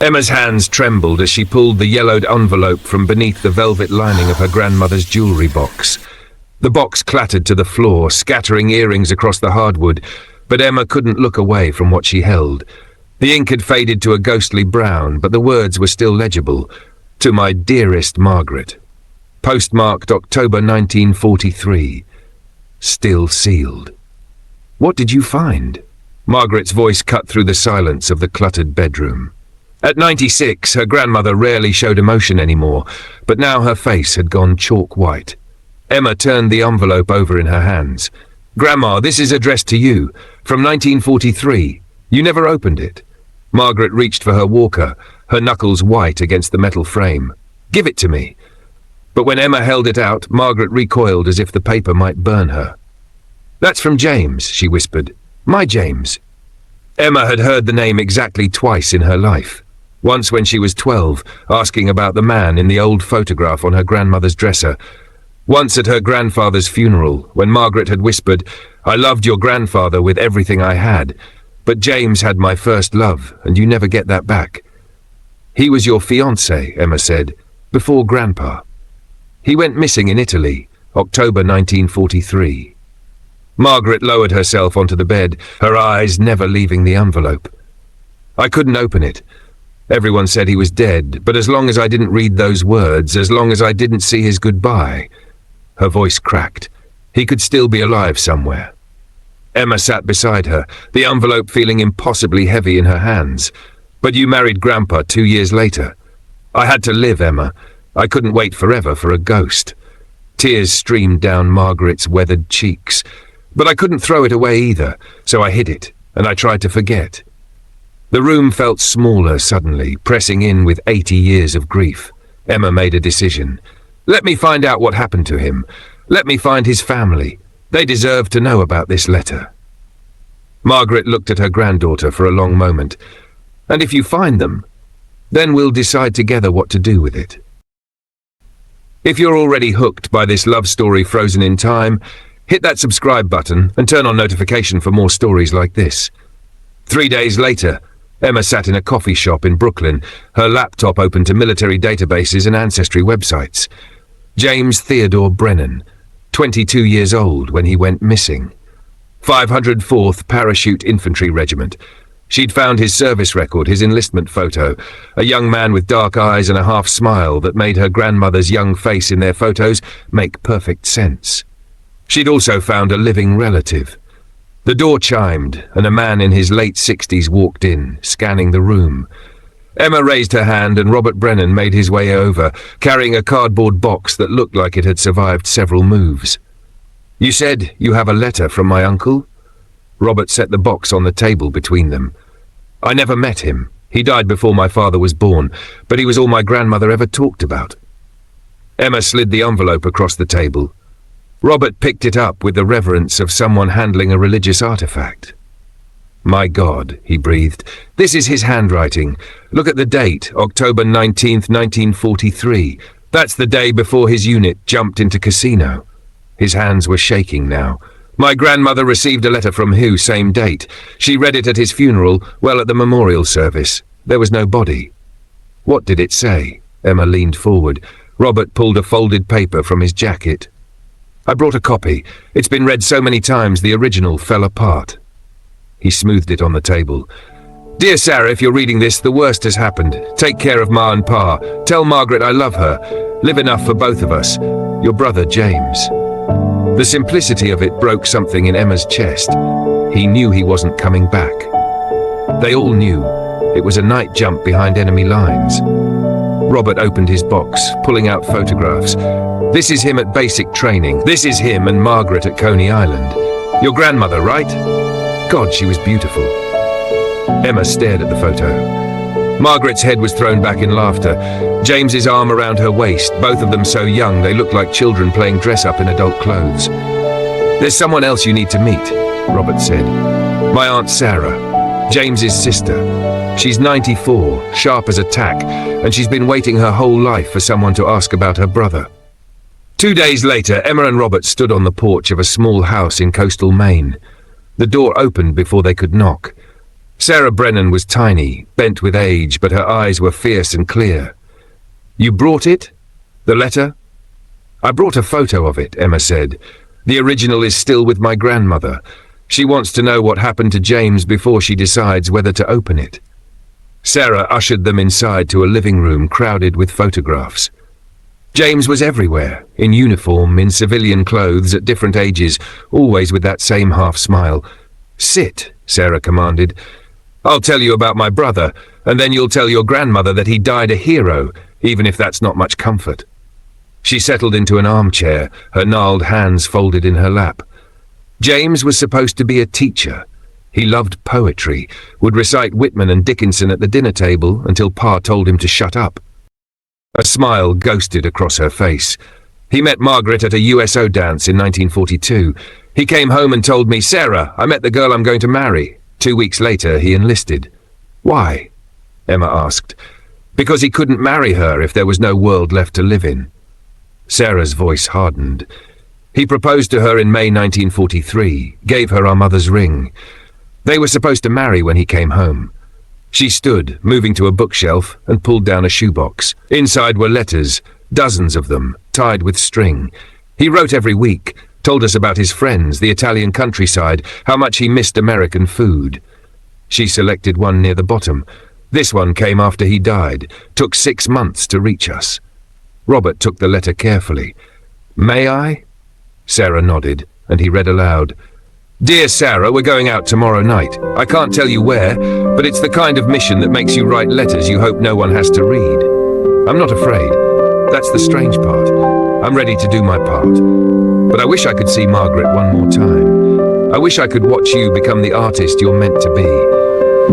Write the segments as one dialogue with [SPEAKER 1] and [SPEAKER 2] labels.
[SPEAKER 1] Emma's hands trembled as she pulled the yellowed envelope from beneath the velvet lining of her grandmother's jewelry box. The box clattered to the floor, scattering earrings across the hardwood, but Emma couldn't look away from what she held. The ink had faded to a ghostly brown, but the words were still legible. To my dearest Margaret. Postmarked October 1943. Still sealed. What did you find? Margaret's voice cut through the silence of the cluttered bedroom. At 96, her grandmother rarely showed emotion anymore, but now her face had gone chalk white. Emma turned the envelope over in her hands. Grandma, this is addressed to you, from 1943. You never opened it. Margaret reached for her walker, her knuckles white against the metal frame. Give it to me. But when Emma held it out, Margaret recoiled as if the paper might burn her. That's from James, she whispered. My James. Emma had heard the name exactly twice in her life. Once when she was 12, asking about the man in the old photograph on her grandmother's dresser. Once at her grandfather's funeral, when Margaret had whispered, I loved your grandfather with everything I had, but James had my first love, and you never get that back. He was your fiancé, Emma said, before Grandpa. He went missing in Italy, October 1943. Margaret lowered herself onto the bed, her eyes never leaving the envelope. I couldn't open it. Everyone said he was dead, but as long as I didn't read those words, as long as I didn't see his goodbye. Her voice cracked. He could still be alive somewhere. Emma sat beside her, the envelope feeling impossibly heavy in her hands. But you married Grandpa 2 years later. I had to live, Emma. I couldn't wait forever for a ghost. Tears streamed down Margaret's weathered cheeks. But I couldn't throw it away either, so I hid it, and I tried to forget. The room felt smaller suddenly, pressing in with 80 years of grief. Emma made a decision. Let me find out what happened to him. Let me find his family. They deserve to know about this letter. Margaret looked at her granddaughter for a long moment. And if you find them, then we'll decide together what to do with it. If you're already hooked by this love story frozen in time, hit that subscribe button and turn on notification for more stories like this. 3 days later, Emma sat in a coffee shop in Brooklyn, her laptop open to military databases and ancestry websites. James Theodore Brennan, 22 years old when he went missing. 504th Parachute Infantry Regiment. She'd found his service record, his enlistment photo, a young man with dark eyes and a half smile that made her grandmother's young face in their photos make perfect sense. She'd also found a living relative. The door chimed, and a man in his late 60s walked in, scanning the room. Emma raised her hand, and Robert Brennan made his way over, carrying a cardboard box that looked like it had survived several moves. You said you have a letter from my uncle? Robert set the box on the table between them. I never met him. He died before my father was born, but he was all my grandmother ever talked about. Emma slid the envelope across the table. Robert picked it up with the reverence of someone handling a religious artifact. My God, he breathed. This is his handwriting. Look at the date, October 19th, 1943. That's the day before his unit jumped into Casino. His hands were shaking now. My grandmother received a letter from Hugh, same date. She read it at his funeral, well, at the memorial service. There was no body. What did it say? Emma leaned forward. Robert pulled a folded paper from his jacket. I brought a copy. It's been read so many times the original fell apart. He smoothed it on the table. Dear Sarah, if you're reading this, the worst has happened. Take care of Ma and Pa. Tell Margaret I love her. Live enough for both of us. Your brother, James. The simplicity of it broke something in Emma's chest. He knew he wasn't coming back. They all knew. It was a night jump behind enemy lines. Robert opened his box, pulling out photographs. This is him at basic training. This is him and Margaret at Coney Island. Your grandmother, right? God, she was beautiful. Emma stared at the photo. Margaret's head was thrown back in laughter. James's arm around her waist, both of them so young they looked like children playing dress-up in adult clothes. There's someone else you need to meet, Robert said. My Aunt Sarah, James's sister. She's 94, sharp as a tack, and she's been waiting her whole life for someone to ask about her brother. 2 days later, Emma and Robert stood on the porch of a small house in coastal Maine. The door opened before they could knock. Sarah Brennan was tiny, bent with age, but her eyes were fierce and clear. "You brought it? The letter?" "I brought a photo of it," Emma said. "The original is still with my grandmother. She wants to know what happened to James before she decides whether to open it." Sarah ushered them inside to a living room crowded with photographs. James was everywhere, in uniform, in civilian clothes, at different ages, always with that same half-smile. "Sit," Sarah commanded. "I'll tell you about my brother, and then you'll tell your grandmother that he died a hero, even if that's not much comfort." She settled into an armchair, her gnarled hands folded in her lap. James was supposed to be a teacher. He loved poetry, would recite Whitman and Dickinson at the dinner table until Pa told him to shut up. A smile ghosted across her face. "He met Margaret at a USO dance in 1942. He came home and told me, 'Sarah, I met the girl I'm going to marry.' 2 weeks later, he enlisted." "Why?" Emma asked. "Because he couldn't marry her if there was no world left to live in." Sarah's voice hardened. "He proposed to her in May 1943, gave her our mother's ring. They were supposed to marry when he came home." She stood, moving to a bookshelf, and pulled down a shoebox. Inside were letters, dozens of them, tied with string. He wrote every week, told us about his friends, the Italian countryside, how much he missed American food. She selected one near the bottom. This one came after he died, took 6 months to reach us. Robert took the letter carefully. "May I?" Sarah nodded, and he read aloud. "Dear Sarah, we're going out tomorrow night. I can't tell you where, but it's the kind of mission that makes you write letters you hope no one has to read. I'm not afraid. That's the strange part. I'm ready to do my part. But I wish I could see Margaret one more time. I wish I could watch you become the artist you're meant to be.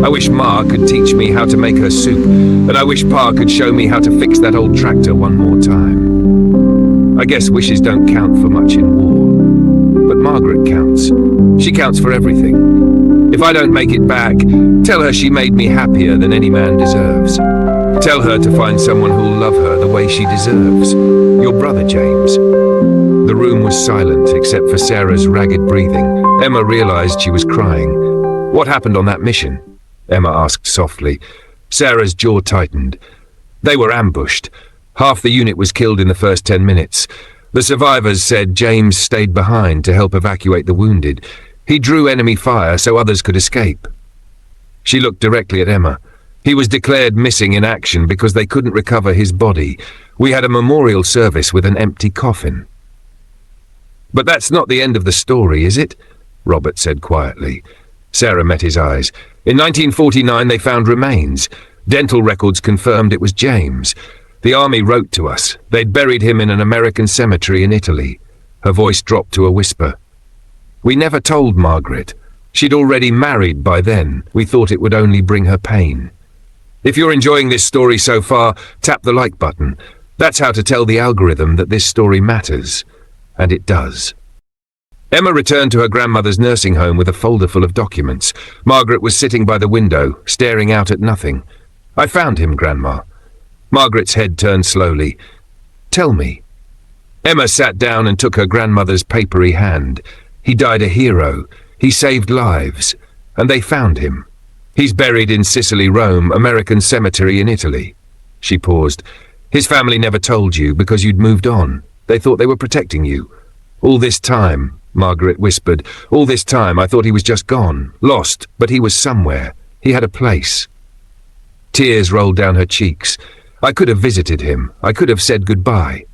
[SPEAKER 1] I wish Ma could teach me how to make her soup, and I wish Pa could show me how to fix that old tractor one more time. I guess wishes don't count for much in war. But Margaret counts. She counts for everything. If I don't make it back, tell her she made me happier than any man deserves. Tell her to find someone who'll love her the way she deserves. Your brother, James." The room was silent except for Sarah's ragged breathing. Emma realized she was crying. "What happened on that mission?" Emma asked softly. Sarah's jaw tightened. "They were ambushed. Half the unit was killed in the first 10 minutes. The survivors said James stayed behind to help evacuate the wounded. He drew enemy fire so others could escape." She looked directly at Emma. "He was declared missing in action because they couldn't recover his body. We had a memorial service with an empty coffin." "But that's not the end of the story, is it?" Robert said quietly. Sarah met his eyes. "In 1949 they found remains. Dental records confirmed it was James. The army wrote to us. They'd buried him in an American cemetery in Italy." Her voice dropped to a whisper. "We never told Margaret. She'd already married by then. We thought it would only bring her pain." If you're enjoying this story so far, tap the like button. That's how to tell the algorithm that this story matters. And it does. Emma returned to her grandmother's nursing home with a folder full of documents. Margaret was sitting by the window, staring out at nothing. "I found him, Grandma." Margaret's head turned slowly. "Tell me." Emma sat down and took her grandmother's papery hand. "He died a hero. He saved lives. And they found him. He's buried in Sicily, Rome, American cemetery in Italy." She paused. "His family never told you because you'd moved on. They thought they were protecting you. All this time," Margaret whispered, "all this time I thought he was just gone, lost, but he was somewhere. He had a place." Tears rolled down her cheeks. "I could have visited him. I could have said goodbye."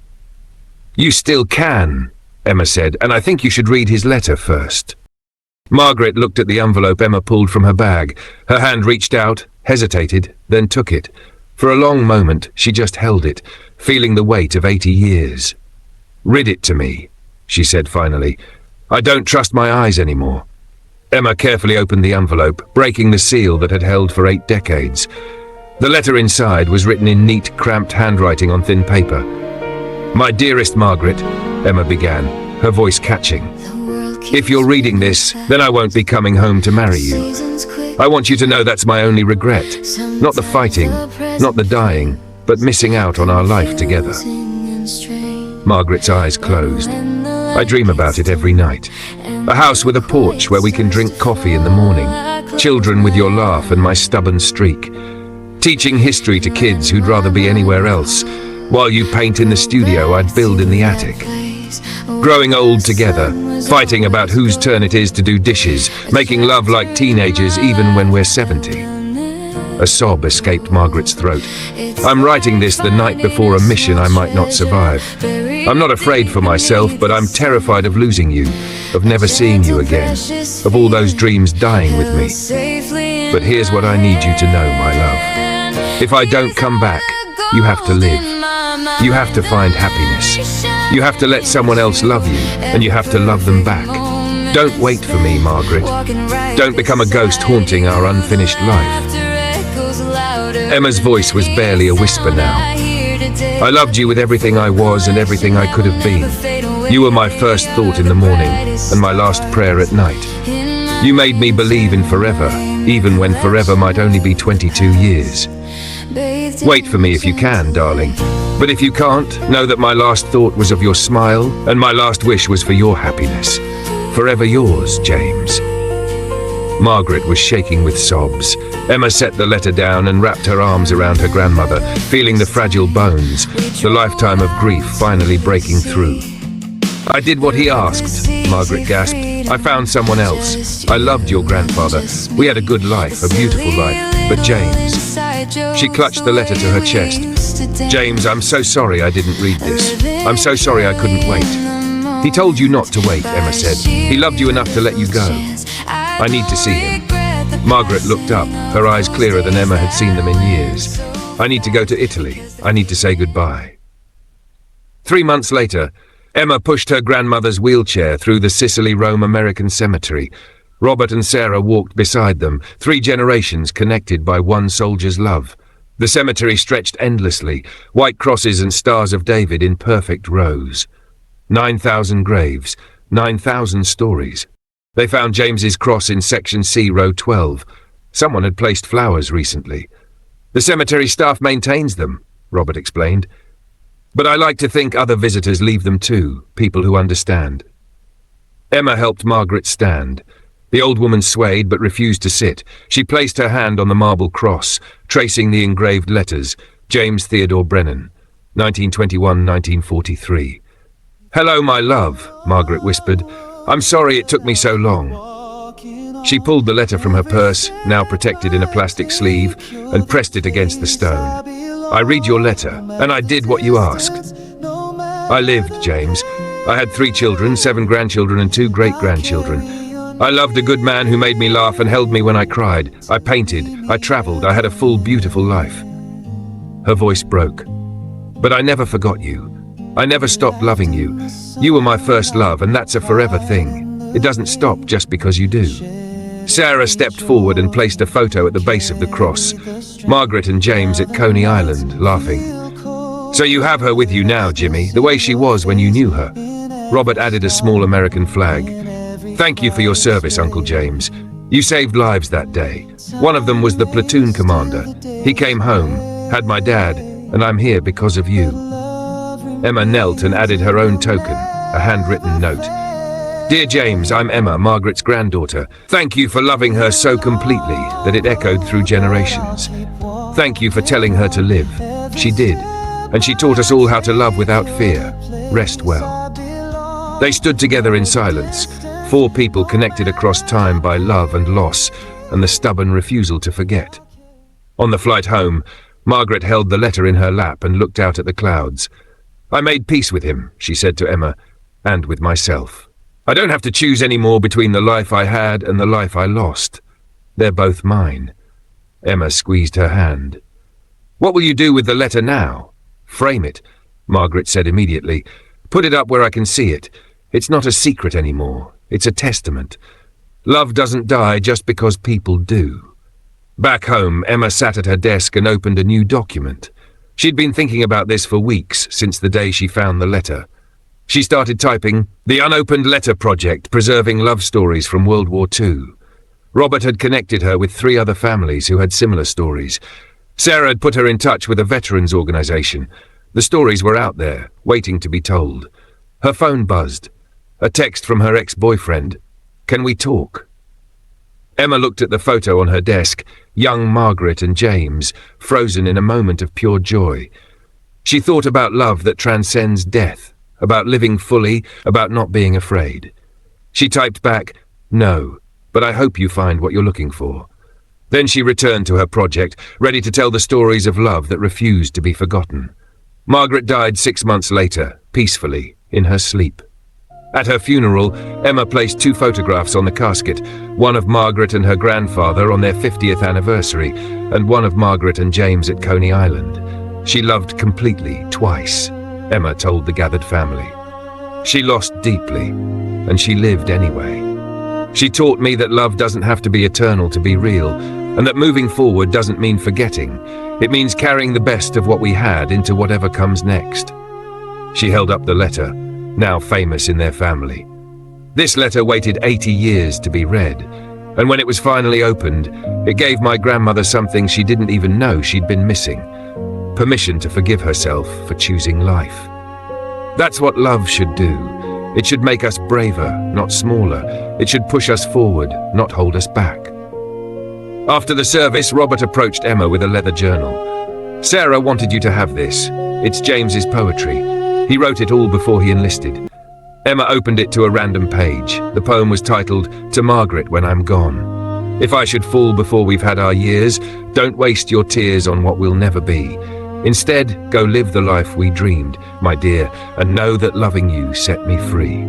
[SPEAKER 1] "You still can," Emma said, "and I think you should read his letter first." Margaret looked at the envelope Emma pulled from her bag. Her hand reached out, hesitated, then took it. For a long moment, she just held it, feeling the weight of 80 years. "Read it to me," she said finally. "I don't trust my eyes anymore." Emma carefully opened the envelope, breaking the seal that had held for 8 decades. The letter inside was written in neat, cramped handwriting on thin paper. "My dearest Margaret," Emma began, her voice catching. "If you're reading this, then I won't be coming home to marry you. I want you to know that's my only regret. Not the fighting, not the dying, but missing out on our life together." Margaret's eyes closed. I dream about it every night. A house with a porch where we can drink coffee in the morning. Children with your laugh and my stubborn streak. Teaching history to kids who'd rather be anywhere else. While you paint in the studio, I'd build in the attic. Growing old together, fighting about whose turn it is to do dishes, making love like teenagers even when we're 70. A sob escaped Margaret's throat. I'm writing this the night before a mission I might not survive. I'm not afraid for myself, but I'm terrified of losing you, of never seeing you again, of all those dreams dying with me. But here's what I need you to know, my love. If I don't come back, you have to live. You have to find happiness. You have to let someone else love you, and you have to love them back. Don't wait for me, Margaret. Don't become a ghost haunting our unfinished life. Emma's voice was barely a whisper now. I loved you with everything I was and everything I could have been. You were my first thought in the morning and my last prayer at night. You made me believe in forever, even when forever might only be 22 years. Wait for me if you can, darling. But if you can't, know that my last thought was of your smile and my last wish was for your happiness. Forever yours, James. Margaret was shaking with sobs. Emma set the letter down and wrapped her arms around her grandmother, feeling the fragile bones, the lifetime of grief finally breaking through. I did what he asked, Margaret gasped. I found someone else. I loved your grandfather. We had a good life, a beautiful life. But James... She clutched the letter to her chest. James, I'm so sorry I didn't read this. I'm so sorry I couldn't wait. He told you not to wait, Emma said. He loved you enough to let you go. I need to see him. Margaret looked up, her eyes clearer than Emma had seen them in years. I need to go to Italy. I need to say goodbye. 3 months later, Emma pushed her grandmother's wheelchair through the Sicily-Rome American cemetery. Robert and Sarah walked beside them, 3 generations connected by one soldier's love. The cemetery stretched endlessly, white crosses and stars of David in perfect rows. 9,000 graves, 9,000 stories. They found James's cross in Section C, row 12. Someone had placed flowers recently. The cemetery staff maintains them, Robert explained. But I like to think other visitors leave them too, people who understand. Emma helped Margaret stand. The old woman swayed but refused to sit. She placed her hand on the marble cross, tracing the engraved letters. James Theodore Brennan, 1921-1943. Hello, my love, Margaret whispered. I'm sorry it took me so long. She pulled the letter from her purse, now protected in a plastic sleeve, and pressed it against the stone. I read your letter, and I did what you asked. I lived, James. I had 3 children, 7 grandchildren, and 2 great-grandchildren. I loved a good man who made me laugh and held me when I cried. I painted, I traveled, I had a full, beautiful life. Her voice broke. But I never forgot you. I never stopped loving you. You were my first love, and that's a forever thing. It doesn't stop just because you do. Sarah stepped forward and placed a photo at the base of the cross. Margaret and James at Coney Island, laughing. So you have her with you now, Jimmy, the way she was when you knew her. Robert added a small American flag. Thank you for your service, Uncle James. You saved lives that day. One of them was the platoon commander. He came home, had my dad, and I'm here because of you. Emma knelt and added her own token, a handwritten note. Dear James, I'm Emma, Margaret's granddaughter. Thank you for loving her so completely that it echoed through generations. Thank you for telling her to live. She did, and she taught us all how to love without fear. Rest well. They stood together in silence. 4 people connected across time by love and loss, and the stubborn refusal to forget. On the flight home, Margaret held the letter in her lap and looked out at the clouds. I made peace with him, she said to Emma, and with myself. I don't have to choose any more between the life I had and the life I lost. They're both mine. Emma squeezed her hand. What will you do with the letter now? Frame it, Margaret said immediately. Put it up where I can see it. It's not a secret anymore. It's a testament. Love doesn't die just because people do. Back home, Emma sat at her desk and opened a new document. She'd been thinking about this for weeks, since the day she found the letter. She started typing, "The Unopened Letter Project, Preserving Love Stories from World War II." Robert had connected her with 3 other families who had similar stories. Sarah had put her in touch with a veterans organization. The stories were out there, waiting to be told. Her phone buzzed. A text from her ex-boyfriend. "Can we talk?" Emma looked at the photo on her desk, young Margaret and James, frozen in a moment of pure joy. She thought about love that transcends death, about living fully, about not being afraid. She typed back, "No, but I hope you find what you're looking for." Then she returned to her project, ready to tell the stories of love that refused to be forgotten. Margaret died 6 months later, peacefully, in her sleep. At her funeral, Emma placed 2 photographs on the casket, one of Margaret and her grandfather on their 50th anniversary, and one of Margaret and James at Coney Island. She loved completely, twice, Emma told the gathered family. She lost deeply, and she lived anyway. She taught me that love doesn't have to be eternal to be real, and that moving forward doesn't mean forgetting. It means carrying the best of what we had into whatever comes next. She held up the letter, now famous in their family. This letter waited 80 years to be read, and when it was finally opened, it gave my grandmother something she didn't even know she'd been missing: permission to forgive herself for choosing life. That's what love should do. It should make us braver, not smaller. It should push us forward, not hold us back. After the service, Robert approached Emma with a leather journal. "Sarah wanted you to have this. It's James's poetry. He wrote it all before he enlisted." Emma opened it to a random page. The poem was titled, "To Margaret When I'm Gone." "If I should fall before we've had our years, don't waste your tears on what we'll never be. Instead, go live the life we dreamed, my dear, and know that loving you set me free."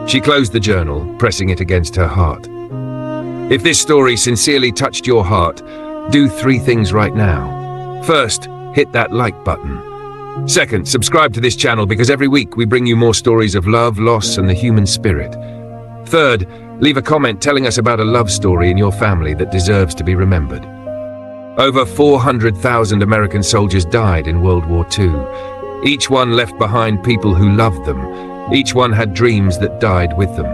[SPEAKER 1] She closed the journal, pressing it against her heart. If this story sincerely touched your heart, do 3 things right now. First, hit that like button. Second, subscribe to this channel because every week we bring you more stories of love, loss, and the human spirit. Third, leave a comment telling us about a love story in your family that deserves to be remembered. Over 400,000 American soldiers died in World War II. Each one left behind people who loved them. Each one had dreams that died with them.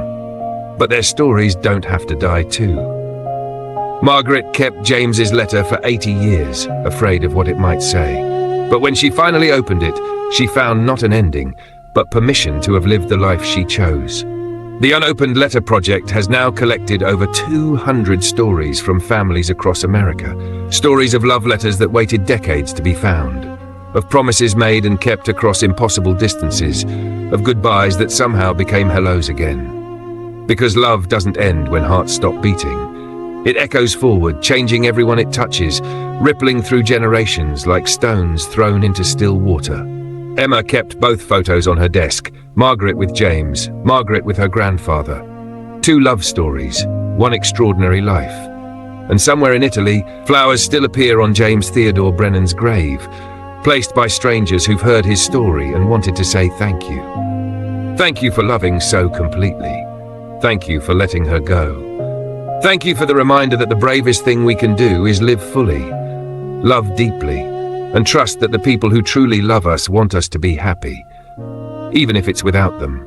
[SPEAKER 1] But their stories don't have to die too. Margaret kept James's letter for 80 years, afraid of what it might say. But when she finally opened it, she found not an ending, but permission to have lived the life she chose. The Unopened Letter Project has now collected over 200 stories from families across America. Stories of love letters that waited decades to be found. Of promises made and kept across impossible distances. Of goodbyes that somehow became hellos again. Because love doesn't end when hearts stop beating. It echoes forward, changing everyone it touches, rippling through generations like stones thrown into still water. Emma kept both photos on her desk, Margaret with James, Margaret with her grandfather. 2 love stories, 1 extraordinary life. And somewhere in Italy, flowers still appear on James Theodore Brennan's grave, placed by strangers who've heard his story and wanted to say thank you. Thank you for loving so completely. Thank you for letting her go. Thank you for the reminder that the bravest thing we can do is live fully, love deeply, and trust that the people who truly love us want us to be happy, even if it's without them.